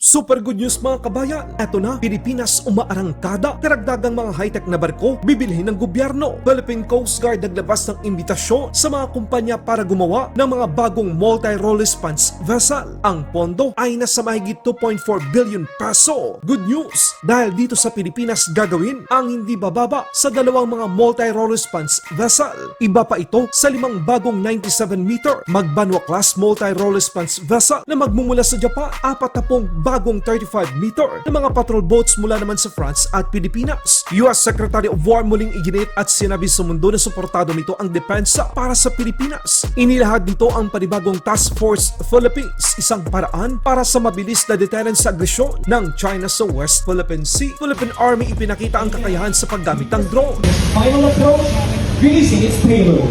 Super good news mga kabayan! Eto na, Pilipinas umaarangkada. Karagdagang mga high-tech na barko bibilhin ng gobyerno. Philippine Coast Guard naglabas ng imbitasyon sa mga kumpanya para gumawa ng mga bagong multi-role response vessel. Ang pondo ay nasa mahigit 2.4 billion peso. Good news! Dahil dito sa Pilipinas gagawin ang hindi bababa sa dalawang mga multi-role response vessel. Iba pa ito sa 5 bagong 97-meter Magbanwa class multi-role response vessel na magmumula sa Japan, 40 bagong 35-meter na mga patrol boats mula naman sa France at Pilipinas. US Secretary of War muling iginit at sinabi sa mundo na suportado nito ang depensa para sa Pilipinas. Inilahad nito ang panibagong Task Force Philippines, isang paraan para sa mabilis na deterrence sa agresyon ng China sa West Philippine Sea. Philippine Army ipinakita ang kakayahan sa paggamit ng drone. Final approach, releasing its payload.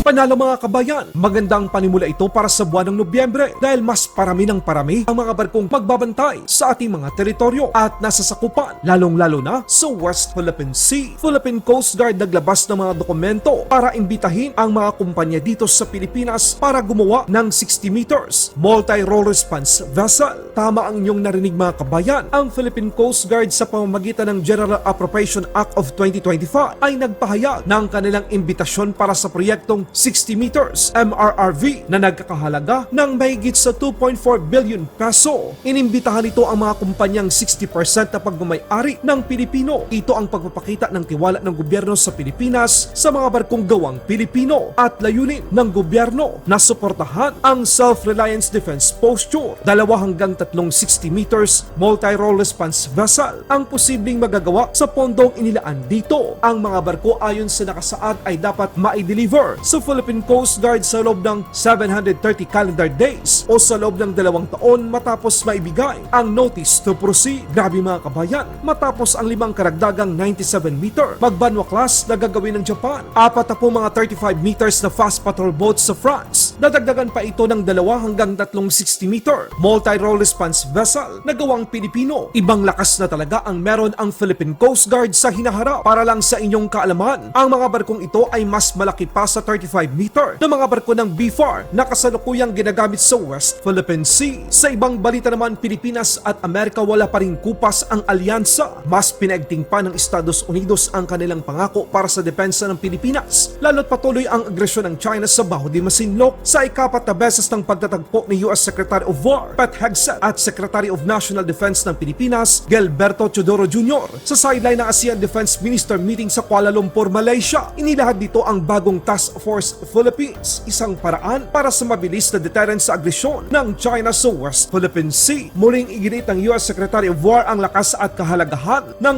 Panalo mga kabayan, magandang panimula ito para sa buwan ng Nobyembre dahil mas parami ng parami ang mga barkong magbabantay sa ating mga teritoryo at nasasakupan, lalong-lalo na sa West Philippine Sea. Philippine Coast Guard naglabas ng mga dokumento para imbitahin ang mga kumpanya dito sa Pilipinas para gumawa ng 60 meters multi-role response vessel. Tama ang inyong narinig mga kabayan, ang Philippine Coast Guard sa pamamagitan ng General Appropriation Act of 2025 ay nagpahayag ng kanilang imbitasyon para sa proyektong 60 meters MRRV na nagkakahalaga ng mahigit sa 2.4 billion peso. Inimbitahan ito ang mga kumpanyang 60% na pagmamay-ari ng Pilipino. Ito ang pagpapakita ng tiwala ng gobyerno sa Pilipinas sa mga barkong gawang Pilipino at layunin ng gobyerno na suportahan ang self-reliance defense posture. 2 hanggang 3 60 meters multi-role response vessel ang posibleng magagawa sa pondong inilaan dito. Ang mga barko ayon sa nakasaad ay dapat ma-deliver sa Philippine Coast Guard sa loob ng 730 calendar days o sa loob ng 2 taon matapos maibigay ang notice to proceed. Grabe mga kabayan, matapos ang 5 karagdagang 97-meter Magbanwa class na gagawin ng Japan, 40 mga 35 meters na fast patrol boats sa France, dadagdagan pa ito ng 2 hanggang 3 60-meter multi-role response vessel na gawang Pilipino. Ibang lakas na talaga ang meron ang Philippine Coast Guard sa hinaharap. Para lang sa inyong kaalaman, ang mga barkong ito ay mas malaki pa sa 35-meter na mga barko ng BFAR na kasalukuyang ginagamit sa West Philippine Sea. Sa ibang balita naman, Pilipinas at Amerika wala pa ring kupas ang alyansa. Mas pinaigting pa ng Estados Unidos ang kanilang pangako para sa depensa ng Pilipinas, lalo't patuloy ang agresyon ng China sa Baho de Masinloc. Sa ika-4 na beses ng pagtatagpo ni US Secretary of War Pat Hegseth at Secretary of National Defense ng Pilipinas Gilberto Teodoro Jr. sa sideline ng ASEAN Defense Minister meeting sa Kuala Lumpur, Malaysia. Inilahad dito ang bagong Task Force Philippines, isang paraan para sa mabilis na deterrence sa agresyon ng China sa West Philippine Sea. Muling iginit ng US Secretary of War ang lakas at kahalagahan ng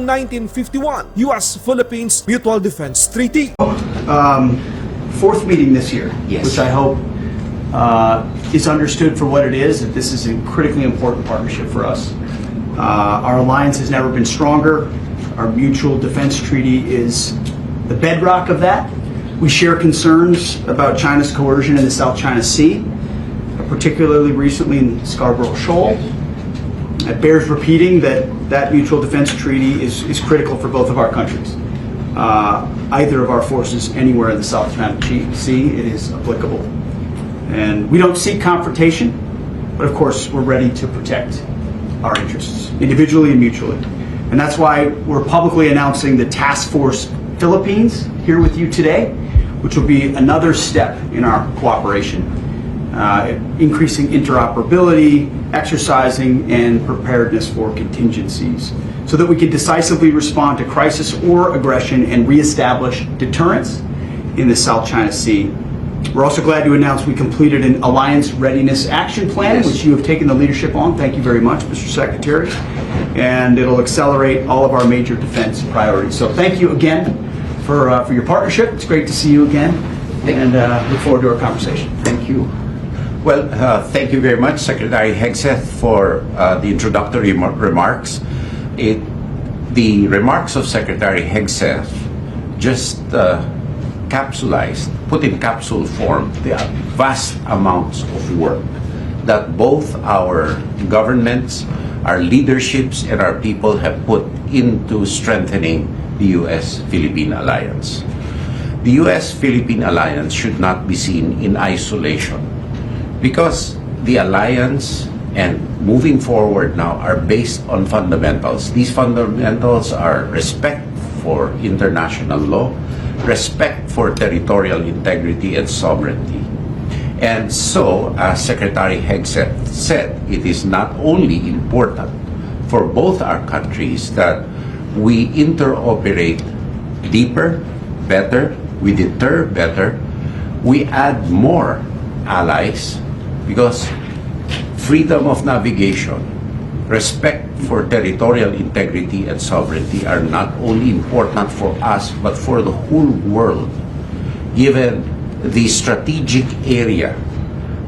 1951 US-Philippines Mutual Defense Treaty. Fourth meeting this year, Yes. which I hope is understood for what it is, that this is a critically important partnership for us. Our alliance has never been stronger. Our mutual defense treaty is the bedrock of that. We share concerns about China's coercion in the South China Sea, particularly recently in Scarborough Shoal. It bears repeating that that mutual defense treaty is critical for both of our countries. Either of our forces anywhere in the South China Sea, it is applicable. And we don't seek confrontation, but of course we're ready to protect our interests, individually and mutually. And that's why we're publicly announcing the Task Force Philippines here with you today, which will be another step in our cooperation, increasing interoperability, exercising, and preparedness for contingencies, so that we can decisively respond to crisis or aggression and reestablish deterrence in the South China Sea. We're also glad to announce we completed an Alliance Readiness Action Plan, Yes. which you have taken the leadership on. Thank you very much, Mr. Secretary. And it'll accelerate all of our major defense priorities. So thank you again for your partnership. It's great to see you again, and look forward to our conversation. Thank you. Well, thank you very much, Secretary Hegseth, for the introductory remarks. The remarks of Secretary Hegseth just put in capsule form the vast amounts of work that both our governments, our leaderships, and our people have put into strengthening the U.S.-Philippine alliance. The U.S.-Philippine alliance should not be seen in isolation because the alliance and moving forward now are based on fundamentals. These fundamentals are respect for international law, respect for territorial integrity and sovereignty. And so, as Secretary Hegseth said, it is not only important for both our countries that we interoperate deeper, better, we deter better, we add more allies because freedom of navigation, respect for territorial integrity and sovereignty are not only important for us but for the whole world, given the strategic area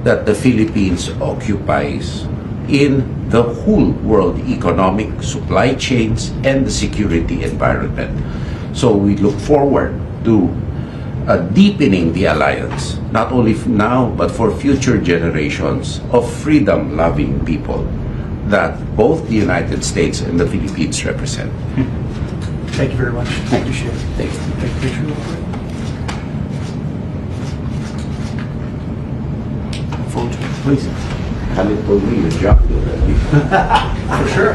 that the Philippines occupies in the whole world economic supply chains and the security environment. So we look forward to deepening the alliance, not only now but for future generations of freedom-loving people that both the United States and the Philippines represent. Thank you very much. Appreciate it. Thank you. Take a picture real quick. Photo, please. Khalid told me you jumped already. For sure.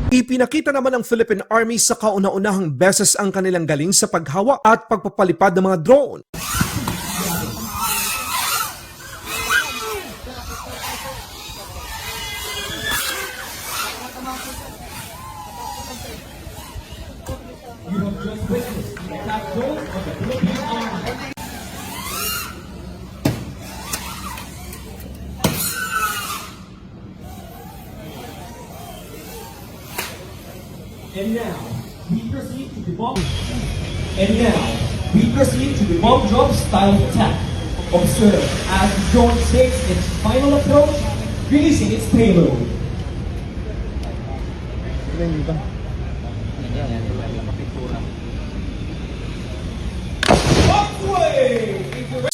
Ipinakita naman ng Philippine Army sa kauna-unahang beses ang kanilang galing sa paghawa at pagpapalipad ng mga drone. You have just witnessed the attack drone of the Philippine Army. And now, we proceed to the bomb. And now, we proceed to the bomb drop style of attack. Observe as the drone takes its final approach, releasing its payload.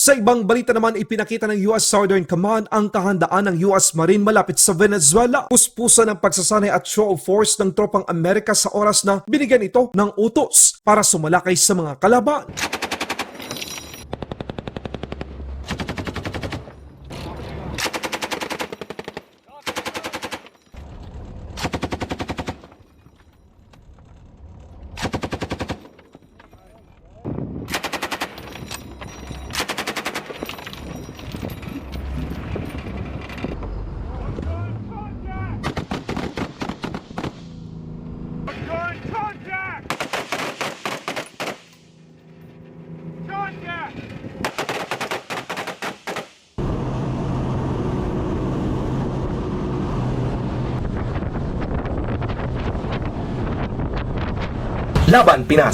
Sa ibang balita naman, ipinakita ng US Southern Command ang kahandaan ng US Marine malapit sa Venezuela. Puspusan ng pagsasanay at show of force ng tropang Amerika sa oras na binigyan ito ng utos para sumalakay sa mga kalaban. Laban Pinas.